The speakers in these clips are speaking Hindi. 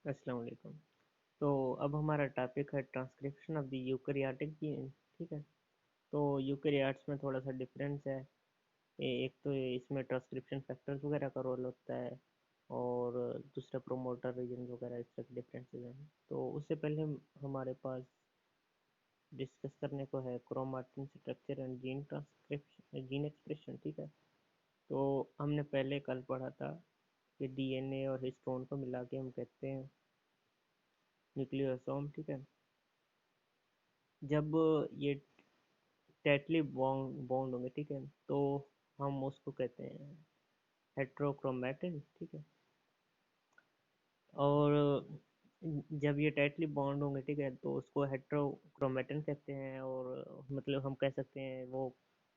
अस्सलाम वालेकुम। तो अब हमारा टॉपिक है transcription of the eukaryotic gene. ठीक है। तो यूकैरियोट्स में थोड़ा सा डिफरेंस है। एक तो इसमें ट्रांसक्रिप्शन फैक्टर्स वगैरह का रोल होता है, और दूसरा प्रोमोटर रीजन वगैरह, इस तरह के डिफरेंसेस हैं। तो उससे पहले हमारे पास डिस्कस करने को है chromatin structure and gene transcription, gene expression. ठीक है। तो हमने पहले कल पढ़ा था कि डीएनए और हिस्टोन को मिला के हम कहते हैं न्यूक्लियोसोम। ठीक है। जब ये टाइटली बाउंड होंगे, ठीक है, तो हम उसको कहते हैं हेट्रोक्रोमेटिन। ठीक है। और जब ये टाइटली बॉन्ड होंगे, ठीक है, तो उसको हेट्रोक्रोमेटिन कहते हैं, और मतलब हम कह सकते हैं वो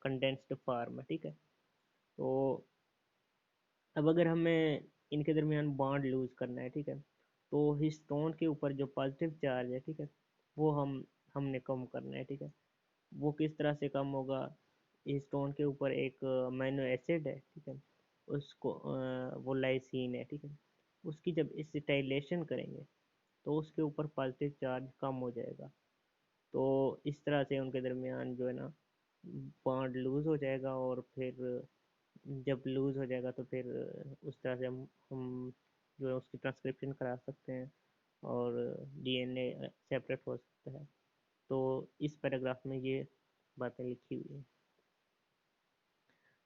कंडेंस्ड फॉर्म है। ठीक है। तो अब अगर हमें इनके दरमियान बॉन्ड लूज करना है, ठीक है, तो हिस्टोन के ऊपर जो पॉजिटिव चार्ज है, ठीक है, वो हमने कम करना है। ठीक है। वो किस तरह से कम होगा? इस स्टोन के ऊपर एक अमीनो एसिड है, ठीक है, उसको वो लाइसीन है, ठीक है, उसकी जब एसिटाइलेशन करेंगे तो उसके ऊपर पॉजिटिव चार्ज कम हो जाएगा। तो इस तरह से उनके दरमियान जो है ना बॉन्ड लूज हो जाएगा, और फिर जब लूज हो जाएगा तो फिर उस तरह से हम जो है उसकी ट्रांसक्रिप्शन करा सकते हैं, और डीएनए सेपरेट हो सकता है। तो इस पैराग्राफ में ये बातें लिखी हुई हैं।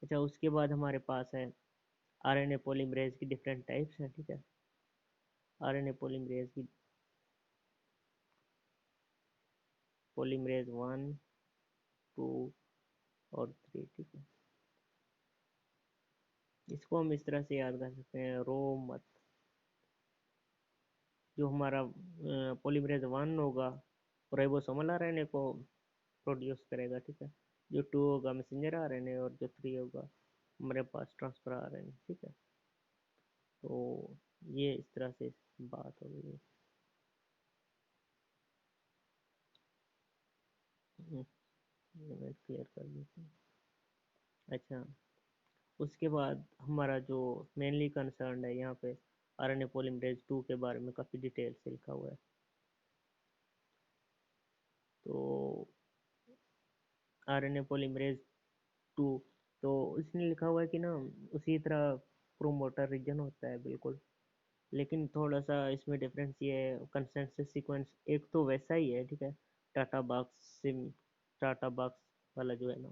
अच्छा, उसके बाद हमारे पास है आरएनए पॉलीमरेज की डिफरेंट टाइप्स हैं। ठीक है। आरएनए पॉलीमरेज की पॉलीमरेज 1, 2 और 3। ठीक है। इसको हम इस तरह से याद कर सकते हैं, रो मत। जो हमारा पॉलीमरेज 1 होगा राइबोसोमल आरएनए को प्रोड्यूस करेगा। ठीक है। जो 2 होगा मैसेंजर आरएनए, और जो 3 होगा हमारे पास ट्रांसफर आरएनए। ठीक है। तो ये इस तरह से बात हो गई। मैं क्लियर कर देता हूँ। अच्छा, उसके बाद हमारा जो मेनली कंसर्न है यहाँ पे आरएनए पॉलीमरेज 2 के बारे में काफ़ी डिटेल से लिखा हुआ है। तो आरएनए पॉलीमरेज 2, तो इसने लिखा हुआ है कि ना उसी तरह प्रोमोटर रीजन होता है बिल्कुल, लेकिन थोड़ा सा इसमें डिफरेंस ये है, कंसेंसस सीक्वेंस एक तो वैसा ही है, ठीक है, TATA box SIM, TATA box वाला जो है ना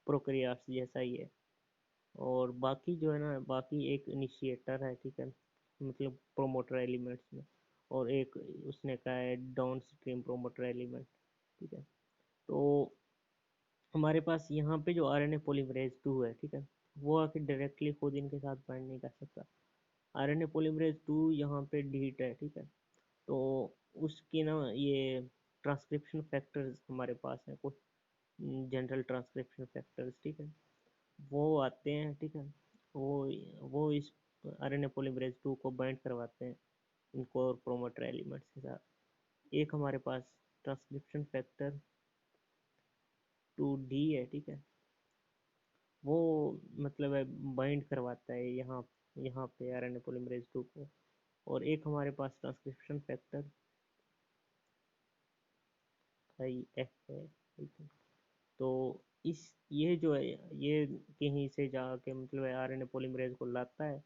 प्रोकैरियोट्स जैसा ही है। और बाकी जो है ना, बाकी एक इनिशिएटर है, ठीक है, मतलब प्रोमोटर एलिमेंट्स में, और एक उसने कहा है डाउन स्ट्रीम प्रोमोटर एलिमेंट। ठीक है। तो हमारे पास यहाँ पे जो आरएनए पॉलीमरेज 2 है, ठीक है, वो आके डायरेक्टली खुद इनके साथ बाइंड नहीं कर सकता। आरएनए पॉलीमरेज 2 यहाँ पे डीट है, ठीक है। तो उसकी ना ये ट्रांसक्रिप्शन फैक्टर्स हमारे पास हैं कुछ, जनरल ट्रांसक्रिप्शन फैक्टर्स। ठीक है। वो आते हैं, ठीक है, वो वो इस आरएनए पॉलीमरेज 2 को बाइंड करवाते हैं इनको और प्रोमोटर एलिमेंट्स के साथ। एक हमारे पास ट्रांसक्रिप्शन फैक्टर 2D है, ठीक है, वो मतलब है बाइंड करवाता है यहाँ यहाँ पे आरएनए पॉलीमरेज 2 को। और एक हमारे पास ट्रांसक्रिप्शन फैक्टर IF है, ठीक है। तो इस ये जो है ये कहीं से जाके मतलब आरएनए पॉलीमरेज को लाता है,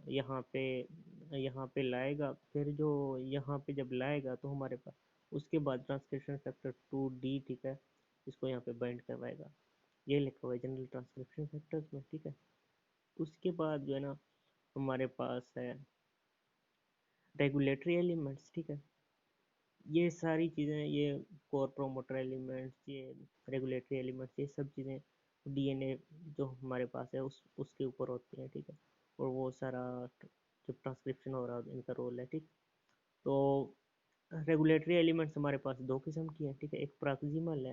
यहाँ पे लाएगा, फिर जो यहाँ पे जब लाएगा तो हमारे पास उसके बाद ट्रांसक्रिप्शन फैक्टर 2D, ठीक है, इसको यहाँ पे बाइंड करवाएगा। ये लिखा हुआ है जनरल ट्रांसक्रिप्शन फैक्टर्स में। ठीक है। उसके बाद जो है ना हमारे पास है रेगुलेटरी एलिमेंट्स। ठीक है। ये सारी चीज़ें, ये कोर प्रोमोटर एलिमेंट्स, ये रेगुलेटरी एलिमेंट्स, ये सब चीज़ें डीएनए जो हमारे पास है उसके ऊपर होती हैं। ठीक है। और वो सारा जो ट्रांसक्रिप्शन हो रहा है इनका रोल है। ठीक। तो रेगुलेटरी एलिमेंट्स हमारे पास दो किस्म की हैं, ठीक है, एक प्रॉक्सिमल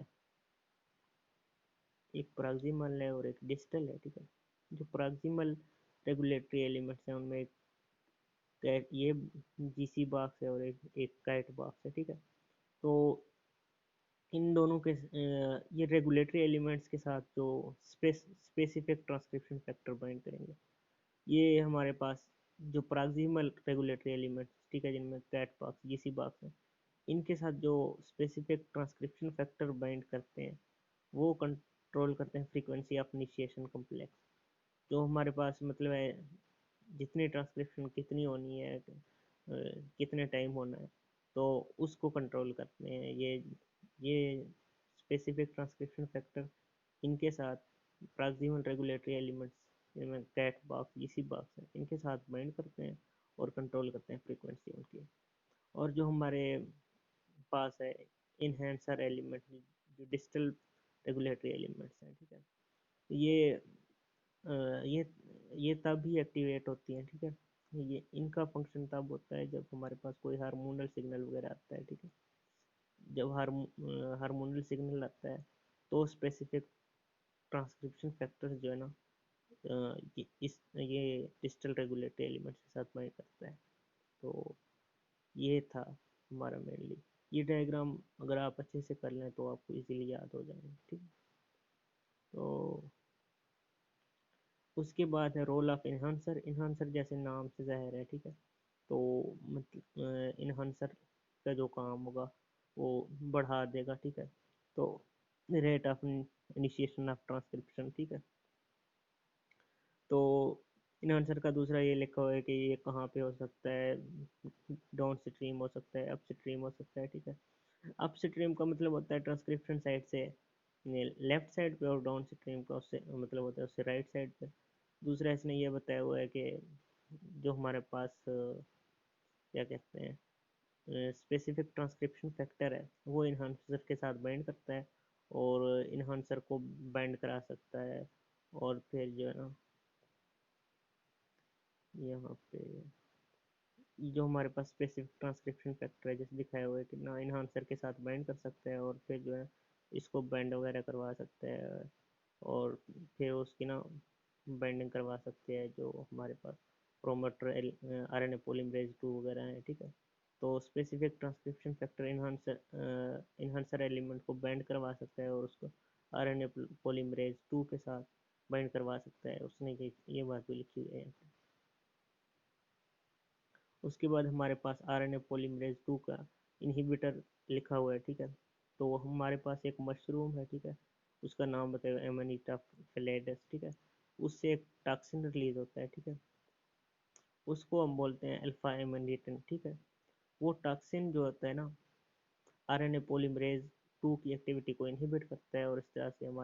है और एक डिस्टल है। ठीक है। जो प्रॉक्सिमल रेगुलेटरी एलिमेंट्स हैं उनमें एक ये जीसी बॉक्स है और एक काइट बॉक्स है। ठीक है। तो इन दोनों के ये रेगुलेटरी एलिमेंट्स के साथ जो स्पेसिफिक ट्रांसक्रिप्शन फैक्टर बाइंड करेंगे, ये हमारे पास जो प्रॉक्सिमल रेगुलेटरी एलिमेंट्स, ठीक है, जिनमें कैट बॉक्स, जीसी बॉक्स है, इनके साथ जो स्पेसिफिक ट्रांसक्रिप्शन फैक्टर बाइंड करते हैं, वो कंट्रोल करते हैं फ्रीक्वेंसी ऑफ इनिशिएशन कॉम्प्लेक्स। जो हमारे पास मतलब है, जितनी ट्रांसक्रिप्शन कितनी होनी है, कितने टाइम होना है, तो उसको कंट्रोल करते हैं ये स्पेसिफिक ट्रांसक्रिप्शन फैक्टर। इनके साथ प्रॉक्सिमल रेगुलेटरी एलिमेंट्स, जिनमें कैट बॉक्स, जीसी बॉक्स है, इनके साथ बाइंड करते हैं और कंट्रोल करते हैं फ्रीक्वेंसी उनकी। और जो हमारे पास है इनहेंसर एलिमेंट, जो डिजिटल रेगुलेटरी एलिमेंट्स हैं, ठीक है, ये ये तब ही एक्टिवेट होती हैं, ठीक है। ये इनका फंक्शन तब होता है जब हमारे पास कोई हार्मोनल सिग्नल वगैरह आता है, ठीक है। जब हार्मोनल सिग्नल आता है तो स्पेसिफिक ट्रांसक्रिप्शन फैक्टर्स जो है ना, ये डिजिटल रेगुलेटरी एलिमेंट्स के साथ बाइंड करता है। तो ये था हमारा मेनली। ये डायग्राम अगर आप अच्छे से कर लें तो आपको इजीली याद हो जाएगा, ठीक है। तो उसके बाद है रोल ऑफ इन्हांसर। इन्हांसर जैसे नाम से ज़ाहिर है, ठीक है। तो मतलब इन्हांसर का जो काम होगा वो बढ़ा देगा, ठीक है। तो rate of initiation of transcription, ठीक है। तो इन्हांसर का दूसरा ये लिखा हुआ है कि ये कहाँ पे हो सकता है, डाउन स्ट्रीम हो सकता है, अप स्ट्रीम हो सकता है, ठीक है। अप स्ट्रीम का मतलब होता है ट्रांसक्रिप्शन साइड से लेफ्ट साइड पे, और डाउन स्ट्रीम का उससे मतलब होता है उससे राइट साइड पे। दूसरा इसने ये बताया हुआ है कि जो हमारे पास क्या कहते हैं स्पेसिफिक ट्रांसक्रिप्शन फैक्टर है, वो इन्हांसर के साथ बाइंड करता है और इन्हांसर को बाइंड करा सकता है। और फिर जो है ना, यहाँ पे जो हमारे पास स्पेसिफिक ट्रांसक्रिप्शन फैक्टर है, जैसे दिखाया हुआ है कि ना, इन्हांसर के साथ बाइंड कर सकते हैं और फिर जो है इसको बाइंड वगैरह करवा सकते हैं, और फिर उसकी ना बाइंडिंग करवा सकते हैं जो हमारे पास प्रोमोटर आरएनए पॉलीमरेज 2 वगैरह है, ठीक है। तो specific transcription factor enhancer element को बाइंड करवा सकता है और उसको आरएनए पॉलीमरेज 2 के साथ बाइंड करवा सकता है। उसने ये बात भी लिखी हुई है। उसके बाद हमारे पास आरएनए पॉलीमरेज 2 का इनहिबिटर लिखा हुआ है, ठीक है। तो हमारे पास एक मशरूम है, ठीक है, उसका नाम बताया एमानिटा फेलेडस, ठीक है। उससे एक टॉक्सिन रिलीज होता है, ठीक है, उसको हम बोलते हैं अल्फा एमानिटन, ठीक है। वो टॉक्सिन जो होता है ना, आरएनए पॉलीमरेज 2 की एक्टिविटी को इनहिबिट करता है और इस तरह से हमारे